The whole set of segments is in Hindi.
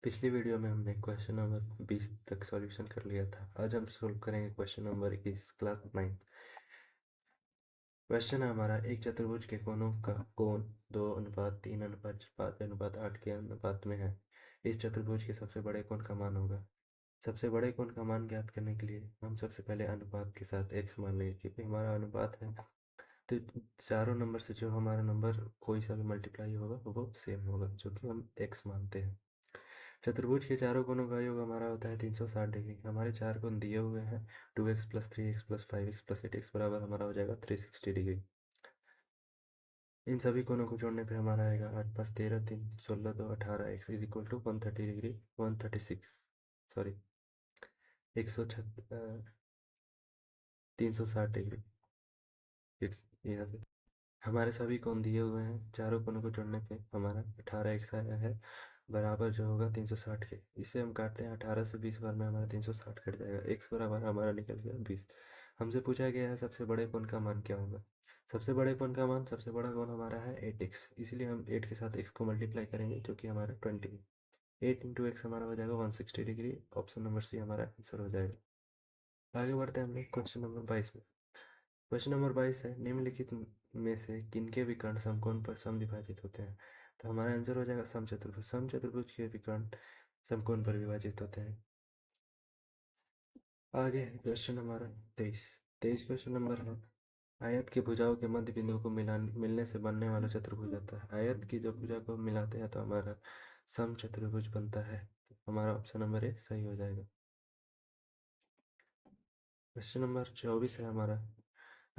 पिछली वीडियो में हमने क्वेश्चन नंबर 20 तक सॉल्यूशन कर लिया था। आज हम सोल्व करेंगे क्वेश्चन नंबर 21 क्लास 9। क्वेश्चन है हमारा, एक चतुर्भुज के कोणों का कोण 2:3:5:8 के अनुपात में है। इस चतुर्भुज के सबसे बड़े कोण का मान होगा। सबसे बड़े कोण का मान ज्ञात करने के लिए हम सबसे पहले अनुपात के साथ x मान लेंगे, क्योंकि हमारा अनुपात है तो चारों नंबर से जो हमारा नंबर कोई सा भी मल्टीप्लाई होगा वो सेम होगा, जो कि हम x मानते हैं। चतुर्भुज के चारों कोणों का योग हमारा होता है 360 डिग्री। हमारे चार कोण दिए हुए हैं 2x + 3x + 5x + 8x बराबर हमारा हो जाएगा 360 डिग्री। इन सभी कोणों को जोड़ने पे हमारा आएगा 8 + 5 = 13, 3 + 16 = 2 18x = 130 डिग्री 136 सॉरी 360 डिग्री। यहाँ से हमारे सभी कोण दिए हुए हैं, चारों कोणों को जोड़ने पे हमारा 18x आया है बराबर जो होगा 360 के। इसे हम काटते हैं 18 से 20 बार में हमारा 360 कट जाएगा। x बराबर हमारा निकल गया 20। हमसे पूछा गया है सबसे बड़े कोण का मान क्या होगा। सबसे बड़े कोण का मान, सबसे बड़ा कोण हमारा है 8x, इसीलिए हम 8 के साथ x को मल्टीप्लाई करेंगे जो कि हमारा 20 है। 8 × x हमारा हो जाएगा 160 डिग्री। ऑप्शन नंबर सी हमारा आंसर हो जाएगा। आगे बढ़ते हैं हम लोग क्वेश्चन नंबर 22 में। क्वेश्चन नंबर 22 है, निम्नलिखित में से किनके विकर्ण समकोण पर समविभाजित होते हैं। तो हमारा आंसर हो जाएगा समचतुर्भुज। समचतुर्भुज के विकर्ण समकोण पर विभाजित होते हैं। आगे है क्वेश्चन नंबर 23 क्वेश्चन नंबर है, आयत की भुजाओं के मध्य बिंदु को मिलने से बनने वाला चतुर्भुज आता है। आयत की जो भुजा को मिलाते हैं तो हमारा समचतुर्भुज बनता है। हमारा ऑप्शन नंबर ए सही हो जाएगा। क्वेश्चन नंबर 24 है हमारा,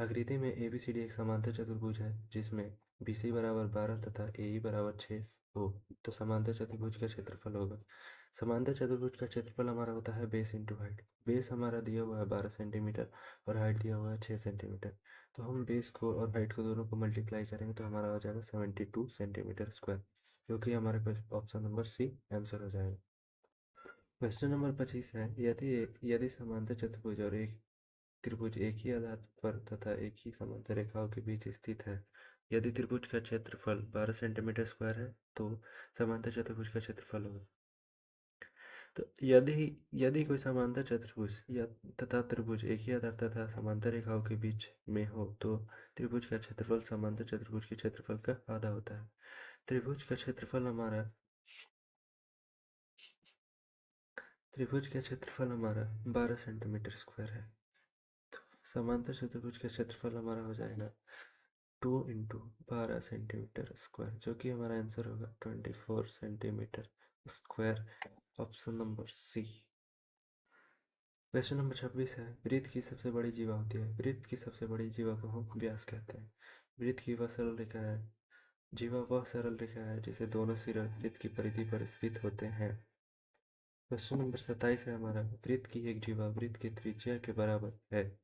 आकृति में ABCD एक समांतर चतुर्भुज है जिसमें BC बराबर 12 तथा AE बराबर 6 हो, तो समांतर चतुर्भुज का क्षेत्रफल होगा। समांतर चतुर्भुज का क्षेत्रफल हमारा होता है बेस इंटू हाइट। बेस हमारा दिया हुआ है 12 सेंटीमीटर और हाइट दिया हुआ है 6 सेंटीमीटर। तो हम बेस को और हाइट को दोनों को मल्टीप्लाई करेंगे तो हमारा हो जाएगा 72 सेंटीमीटर स्क्वायर, जो कि हमारे ऑप्शन नंबर सी आंसर हो जाएगा। क्वेश्चन नंबर 25 है, यदि यदि समांतर चतुर्भुज और एक त्रिभुज एक ही आधार पर तथा एक ही समांतर रेखाओं के बीच स्थित है, यदि त्रिभुज का क्षेत्रफल 12 सेंटीमीटर स्क्वायर है तो समांतर चतुर्भुज का क्षेत्रफल होगा। तो यदि यदि कोई समांतर चतुर्भुज या तथा त्रिभुज एक ही आधार तथा समांतर रेखाओं के बीच में हो तो त्रिभुज का क्षेत्रफल समांतर चतुर्भुज के क्षेत्रफल का आधा होता है। त्रिभुज का क्षेत्रफल हमारा 12 सेंटीमीटर स्क्वायर है। समांतर चतुर्भुज का क्षेत्रफल हमारा हो जाएगा 2 × 12 सेंटीमीटर स्क्वायर, जो कि हमारा आंसर होगा 24 centimetre square. Option number C. Question number 26 है, वृत्त की सबसे बड़ी जीवा होती है। वृत्त की सबसे बड़ी जीवा को हम व्यास कहते हैं। वृत्त की वह सरल रेखा है, जीवा वह सरल रेखा है जिसे दोनों सिरे वृत्त की परिधि पर स्थित होते हैं। क्वेश्चन नंबर 27 है हमारा, वृत्त की एक जीवा वृत्त की त्रिज्या के बराबर है।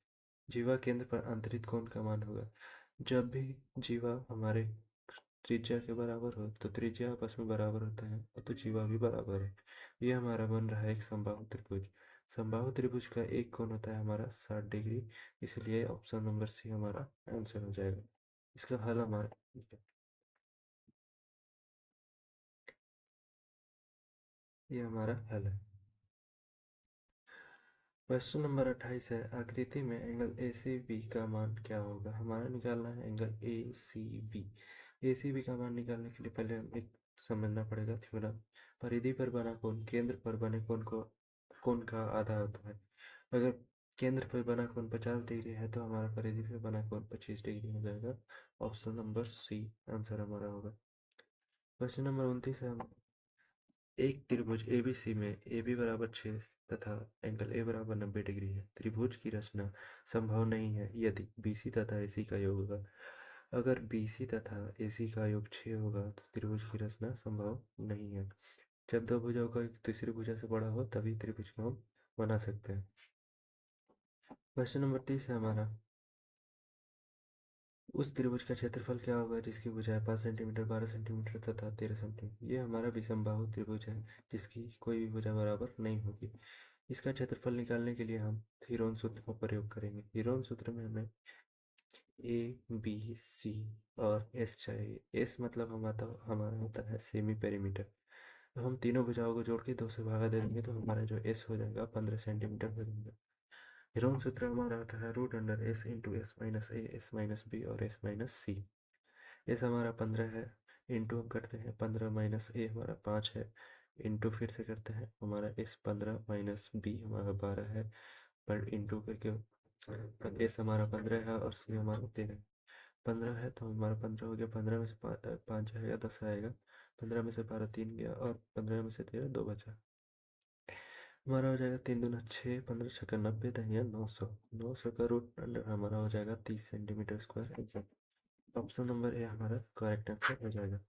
जीवा केंद्र पर अंतरित कोण का मान होगा। जब भी जीवा हमारे त्रिज्या के बराबर हो तो त्रिज्या आपस में बराबर होता है और तो जीवा भी बराबर है। ये हमारा बन रहा है एक समबाहु त्रिभुज। समबाहु त्रिभुज का एक कोण होता है हमारा 60 डिग्री, इसलिए ऑप्शन नंबर सी हमारा आंसर हो जाएगा। इसका हल हमारा, ये हमारा हल है। क्वेश्चन नंबर 28 है, आकृति में एंगल ACB का मान क्या होगा। हमारा निकालना है एंगल ACB। ACB का मान निकालने के लिए पहले हम एक समझना पड़ेगा थ्योरम। परिधि पर बना कोण केंद्र पर बने कोण का आधा होता है। अगर केंद्र पर बना कोण 50 डिग्री है तो हमारा परिधि पर बना कोण 25 डिग्री हो जाएगा। ऑप्शन नंबर सी आंसर हमारा होगा। क्वेश्चन नंबर 29 है, एक त्रिभुज ABC में AB बराबर 6 तथा एंगल A बराबर 90 डिग्री है। त्रिभुज की रचना संभव नहीं है यदि BC तथा AC का योग होगा। अगर BC तथा AC का योग 6 होगा तो त्रिभुज की रचना संभव नहीं है। जब दो भुजाओं का एक दूसरी भुजा से बड़ा हो तभी त्रिभुज को हम बना सकते हैं। क्वेश्चन नंबर 30 है हमारा, उस त्रिभुज का क्षेत्रफल क्या होगा जिसकी भुजाएं 5 सेंटीमीटर 12 सेंटीमीटर तथा 13 सेंटीमीटर। ये हमारा विषमबाहु त्रिभुज है जिसकी कोई भी भुजा बराबर नहीं होगी। इसका क्षेत्रफल निकालने के लिए हम हीरोन सूत्र का प्रयोग करेंगे। हीरोन सूत्र में हमें ABC और S चाहिए। S मतलब हमारा होता है सेमी पेरीमीटर। तो हम तीनों भुजाओं को जोड़ के 2 से भागा दे देंगे तो हमारा जो एस हो जाएगा 15 सेंटीमीटर हो जाएगा। हेरोन सूत्र हमारा आता है root under S into S minus A, S minus B और एस माइनस सी। एस हमारा 15 है, इंटू हम करते हैं 15 माइनस ए हमारा 5 है, इंटू फिर से करते हैं हमारा एस 15 माइनस बी हमारा 12 है, पर इंटू करके एस हमारा 15 है और सी हमारा 13। 15 है तो हमारा 15 हो गया, 15 में से 5 जाएगा 10 आएगा, 15 में से 12 3 गया और 15 में से 13 2 बचा। हमारा हो जाएगा 3 दूना 6, 15 छक्का 90 दहिया 900। 900 का रूट अंडर हमारा हो जाएगा 30 centimetre square exact. Option number A हमारा करेक्ट आंसर हो जाएगा।